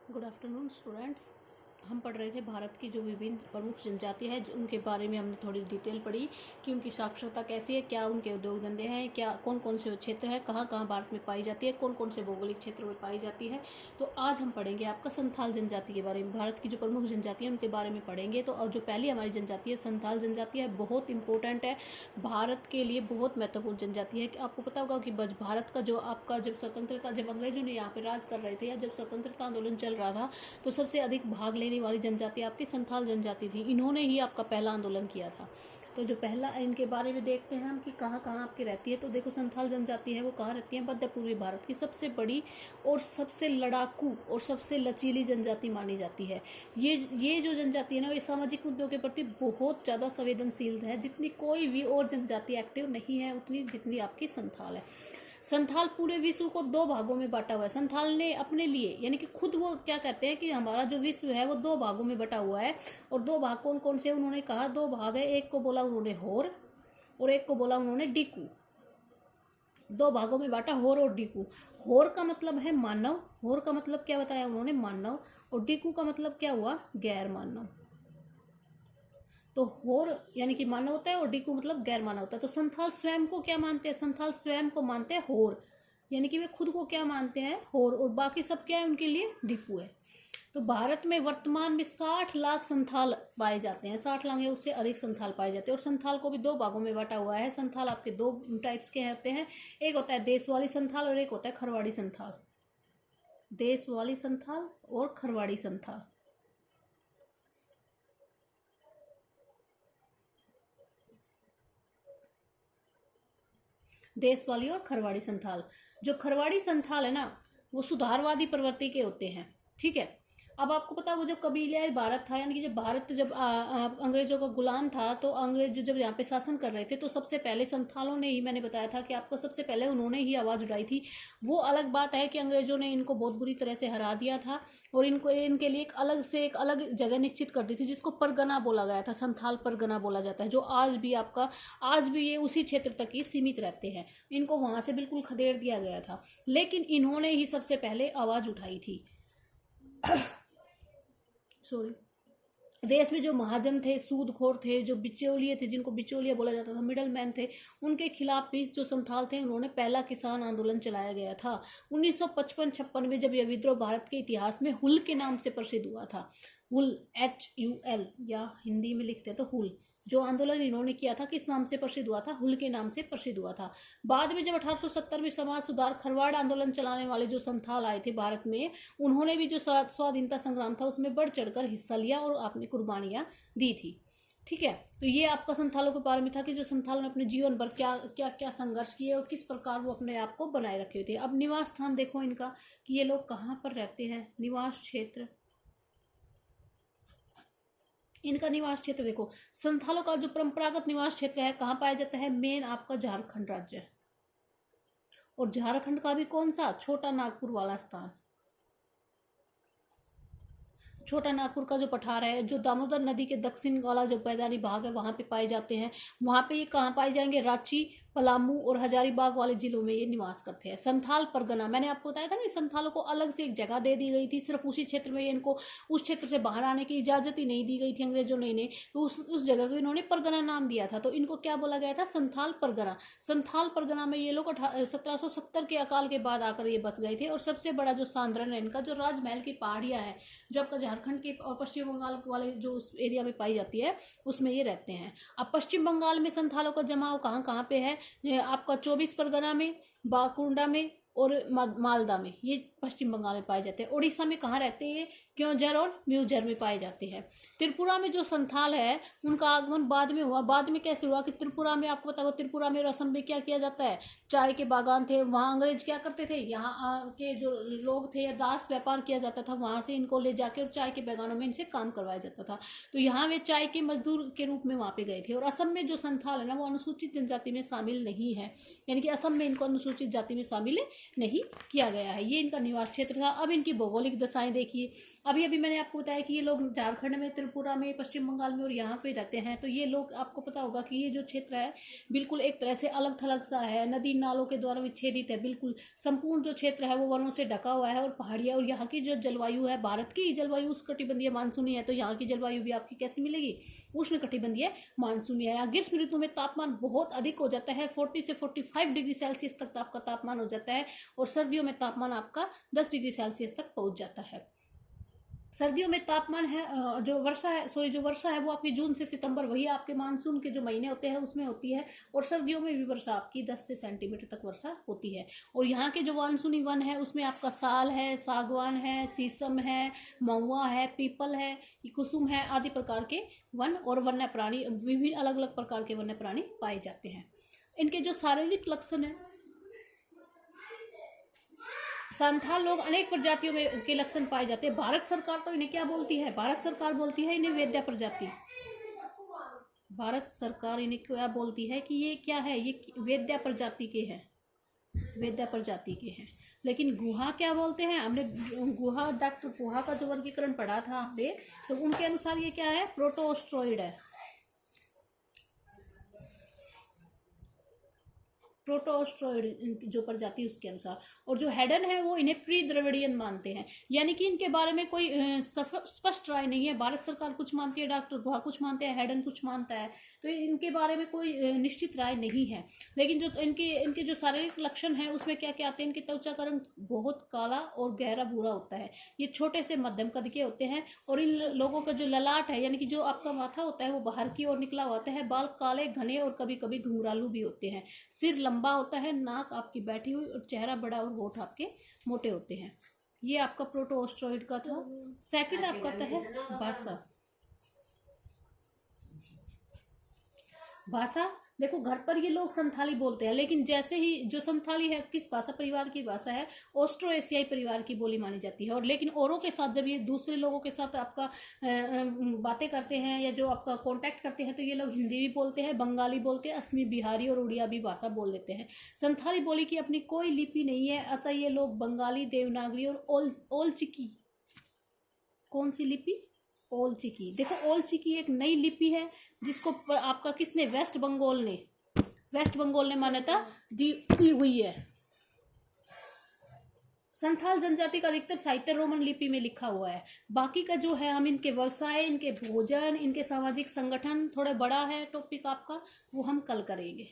Good afternoon students. हम पढ़ रहे थे भारत की जो विभिन्न प्रमुख जनजातियाँ हैं, उनके बारे में हमने थोड़ी डिटेल पढ़ी कि उनकी साक्षरता कैसी है, क्या उनके उद्योग धंधे हैं, क्या कौन कौन से क्षेत्र है, कहाँ कहाँ भारत में पाई जाती है, कौन कौन से भौगोलिक क्षेत्रों में पाई जाती है। तो आज हम पढ़ेंगे आपका संथाल जनजाति के बारे में। भारत की जो प्रमुख जनजाति है उनके बारे में पढ़ेंगे। तो अब जो पहली हमारी जनजाति है संथाल जनजाति है, बहुत इंपॉर्टेंट है, भारत के लिए बहुत महत्वपूर्ण जनजाति है। आपको पता होगा कि भारत का जो आपका जब स्वतंत्रता, जब अंग्रेजों ने यहाँ पे राज कर रहे थे या जब स्वतंत्रता आंदोलन चल रहा था, तो सबसे अधिक भाग लेने वाली जनजाति आपकी संथाल जनजाति थी। इन्होंने ही आपका पहला आंदोलन किया था। तो जो पहला, इनके बारे में देखते हैं हम कि कहाँ कहाँ आपकी रहती है। तो देखो, संथाल जनजाति है वो कहाँ रहती है? मध्य पूर्वी भारत की सबसे बड़ी और सबसे लड़ाकू और सबसे लचीली जनजाति मानी जाती है। ये जो जनजाति है ना, ये सामाजिक मुद्दों के प्रति बहुत ज़्यादा संवेदनशील है। जितनी कोई भी और जनजाति एक्टिव नहीं है उतनी जितनी आपकी संथाल है। संथाल पूरे विश्व को दो भागों में बांटा हुआ है। संथाल ने अपने लिए, यानी कि खुद वो क्या कहते हैं कि हमारा जो विश्व है वो दो भागों में बटा हुआ है। और दो भाग कौन कौन से उन्होंने कहा? दो भाग है। एक को बोला उन्होंने होर और एक को बोला उन्होंने डिकू। दो भागों में बांटा, होर और डिकू। होर का मतलब है मानव, होर का मतलब क्या बताया उन्होंने? मानव। और डिकू का मतलब क्या हुआ? गैर मानव। तो होर यानी कि मानव होता है और डिकू मतलब गैर मानव होता है। तो संथाल स्वयं को क्या मानते हैं? संथाल स्वयं को मानते हैं होर, यानी कि वे खुद को क्या मानते हैं? होर। और बाकी सब क्या है उनके लिए? डिकू है। तो भारत में वर्तमान में 60 लाख संथाल पाए जाते हैं। 60 लाख या उससे अधिक संथाल पाए जाते हैं। और संथाल को भी दो भागों में बांटा हुआ है। संथाल आपके दो टाइप्स के होते हैं, एक होता है देशवाली संथाल और एक होता है खरवाड़ी संथाल। देशवाली संथाल और खरवाड़ी संथाल। देशवाली और खरवाड़ी संथाल। जो खरवाड़ी संथाल है ना, वो सुधारवादी प्रवृत्ति के होते हैं। ठीक है। अब आपको पता होगा जब कबीले भारत था, यानी कि जब भारत जब अंग्रेजों का गुलाम था, तो अंग्रेज जब यहाँ पे शासन कर रहे थे तो सबसे पहले संथालों ने ही, मैंने बताया था कि आपको सबसे पहले उन्होंने ही आवाज़ उठाई थी। वो अलग बात है कि अंग्रेजों ने इनको बहुत बुरी तरह से हरा दिया था और इनके लिए एक अलग जगह निश्चित कर दी थी, जिसको परगना बोला गया था। संथाल परगना बोला जाता है, जो आज भी ये उसी क्षेत्र तक ही सीमित रहते हैं। इनको वहां से बिल्कुल खदेड़ दिया गया था, लेकिन इन्होंने ही सबसे पहले आवाज़ उठाई थी। सॉरी। देश में जो महाजन थे, सूदखोर थे, जो बिचौलिए थे, जिनको बिचौलिया बोला जाता था, मिडल मैन थे, उनके खिलाफ भी जो संथाल थे उन्होंने पहला किसान आंदोलन चलाया गया था 1955-56 में, जब यह विद्रोह भारत के इतिहास में हुल के नाम से प्रसिद्ध हुआ था। हुल, HUL, या हिंदी में लिखते हैं तो हुल। जो आंदोलन इन्होंने किया था किस नाम से प्रसिद्ध हुआ था? हुल के नाम से प्रसिद्ध हुआ था। बाद में जब 1870 में समाज सुधार खरवाड़ आंदोलन चलाने वाले जो संथाल आए थे भारत में, उन्होंने भी जो स्वाधीनता संग्राम था उसमें बढ़ चढ़कर हिस्सा लिया और अपनी कुर्बानियां दी थी। ठीक है। तो ये आपका संथालों के बारे में था कि जो संथालों ने अपने जीवन भर क्या क्या क्या संघर्ष किए और किस प्रकार वो अपने आप को बनाए रखे थे। अब निवास स्थान देखो इनका कि ये लोग कहाँ पर रहते हैं। निवास क्षेत्र, इनका निवास क्षेत्र देखो, संथालों का जो परंपरागत निवास क्षेत्र है कहाँ पाया जाता है? मेन आपका झारखंड राज्य। और झारखंड का भी कौन सा? छोटा नागपुर वाला स्थान। छोटा नागपुर का जो पठार है, जो दामोदर नदी के दक्षिण वाला जो मैदानी भाग है वहां पे पाए जाते हैं। वहां पे ये कहाँ पाए जाएंगे? रांची, पलामू और हजारीबाग वाले जिलों में ये निवास करते हैं। संथाल परगना, मैंने आपको बताया था ना, संथालों को अलग से एक जगह दे दी गई थी, सिर्फ उसी क्षेत्र में इनको उस क्षेत्र से बाहर आने की इजाजत ही नहीं दी गई थी अंग्रेजों ने इन्हें। तो उस जगह को इन्होंने परगना नाम दिया था। तो इनको क्या बोला गया था? संथाल परगना। संथाल परगना में ये लोग 1770 के अकाल के बाद आकर ये बस गए थे। और सबसे बड़ा जो सांद्रण है इनका, जो राजमहल की पहाड़ियां है, जो आपका झारखंड के और पश्चिम बंगाल वाले जो उस एरिया में पाई जाती है, उसमें ये रहते हैं। अब पश्चिम बंगाल में संथालों का जमाव कहाँ कहाँ पे है? आपका 24 परगना में, बाकुंडा में और मालदा में, ये पश्चिम बंगाल में पाए जाते हैं। उड़ीसा में कहाँ रहते हैं? क्योंझर और म्यूझर में पाए जाते हैं। त्रिपुरा में जो संथाल है उनका आगमन बाद में हुआ। बाद में कैसे हुआ कि त्रिपुरा में, आपको पता होगा त्रिपुरा में और असम में क्या किया जाता है? चाय के बागान थे, वहाँ अंग्रेज क्या करते थे, यहाँ के जो लोग थे या दास व्यापार किया जाता था, वहाँ से इनको ले जाके और चाय के बागानों में इनसे काम करवाया जाता था। तो यहाँ वे चाय के मजदूर के रूप में वहाँ पे गए थे। और असम में जो संथाल है ना, वो अनुसूचित जनजाति में शामिल नहीं है, यानी कि असम में इनको अनुसूचित जाति में शामिल नहीं किया गया है। ये इनका निवास क्षेत्र था। अब इनकी भौगोलिक दशाएं देखिए। अभी अभी मैंने आपको बताया कि ये लोग झारखंड में, त्रिपुरा में, पश्चिम बंगाल में और यहाँ पे रहते हैं। तो ये लोग, आपको पता होगा कि ये जो क्षेत्र है बिल्कुल एक तरह से अलग थलग सा है, नदी नालों के द्वारा विच्छेदित है। बिल्कुल संपूर्ण जो क्षेत्र है वो वनों से ढका हुआ है और पहाड़ियाँ। और यहाँ की जो जलवायु है, भारत की जलवायु उष्णकटिबंधीय मानसूनी है, तो यहाँ की जलवायु भी आपकी कैसी मिलेगी? उष्णकटिबंधीय मानसूनी है। यहाँ ग्रीष्म ऋतु में तापमान बहुत अधिक हो जाता है, 40 से 45 डिग्री सेल्सियस तक आपका तापमान हो जाता है। और सर्दियों में तापमान आपका 10 डिग्री सेल्सियस तक पहुंच जाता है। सर्दियों में तापमान है, जो वर्षा है वो आपकी जून से सितंबर, वही आपके मानसून के जो महीने होते हैं उसमें होती है। और सर्दियों में भी वर्षा आपकी 10 से सेंटीमीटर तक वर्षा होती है। और यहाँ के जो मानसूनी वन है उसमें आपका साल है, सागवान है, शीशम है, महुआ है, पीपल है, कुसुम है, आदि प्रकार के वन और वन्य प्राणी, विभिन्न अलग अलग प्रकार के वन्य प्राणी पाए जाते हैं। इनके जो शारीरिक लक्षण है, संथाल लोग अनेक प्रजातियों में के लक्षण पाए जाते हैं। भारत सरकार तो इन्हें क्या बोलती है? भारत सरकार बोलती है इन्हें वेद्या प्रजाति। भारत सरकार इन्हें क्या बोलती है कि ये क्या है? ये वेद्या प्रजाति के हैं, वेद्या प्रजाति के हैं। लेकिन गुहा क्या बोलते हैं? हमने गुहा, डॉक्टर गुहा का जो वर्गीकरण पढ़ा था हमने, तो उनके अनुसार ये क्या है? प्रोटोस्ट्रोइड है, प्रोटोस्ट्रोइड जो प्रजाति उसके अनुसार। और जो हेडन है वो इन्हें प्री द्रविडियन मानते हैं, यानी कि इनके बारे में कोई स्पष्ट राय नहीं है। भारत सरकार कुछ मानती है, डॉक्टर गुहा कुछ मानते हैं, हेडन कुछ मानता है, तो इनके बारे में कोई निश्चित राय नहीं है। लेकिन जो इनके जो शारीरिक लक्षण है उसमें क्या क्या आते हैं? इनकी त्वचा का रंग बहुत काला और गहरा भूरा होता है। ये छोटे से मध्यम कद के होते हैं। और इन लोगों का जो ललाट है, यानी कि जो आपका माथा होता है, वो बाहर की ओर निकला होता है। बाल काले, घने और कभी कभी घुंघरालू भी होते हैं। सिर लंबा होता है, नाक आपकी बैठी हुई और चेहरा बड़ा और होठ आपके मोटे होते हैं। ये आपका प्रोटोस्ट्रोइड का था। सेकंड आपका आता है भाषा। भाषा देखो, घर पर ये लोग संथाली बोलते हैं, लेकिन जैसे ही जो संथाली है किस भाषा परिवार की भाषा है? ऑस्ट्रो एशियाई परिवार की बोली मानी जाती है। और लेकिन औरों के साथ जब ये दूसरे लोगों के साथ आपका बातें करते हैं या जो आपका कांटेक्ट करते हैं, तो ये लोग हिंदी भी बोलते हैं, बंगाली बोलते हैं, असमी, बिहारी और उड़िया भी भाषा बोल लेते हैं। संथाली बोली की अपनी कोई लिपि नहीं है, अतः ये लोग बंगाली, देवनागरी और ओलचिकी, कौन सी लिपि? ओलचिकी। देखो, ओलचिकी एक नई लिपि है जिसको आपका किसने? वेस्ट बंगाल ने मान्यता दी हुई है। संथाल जनजाति का अधिकतर साहित्य रोमन लिपि में लिखा हुआ है। बाकी का जो है, हम इनके व्यवसाय, इनके भोजन, इनके सामाजिक संगठन, थोड़ा बड़ा है टॉपिक आपका, वो हम कल करेंगे।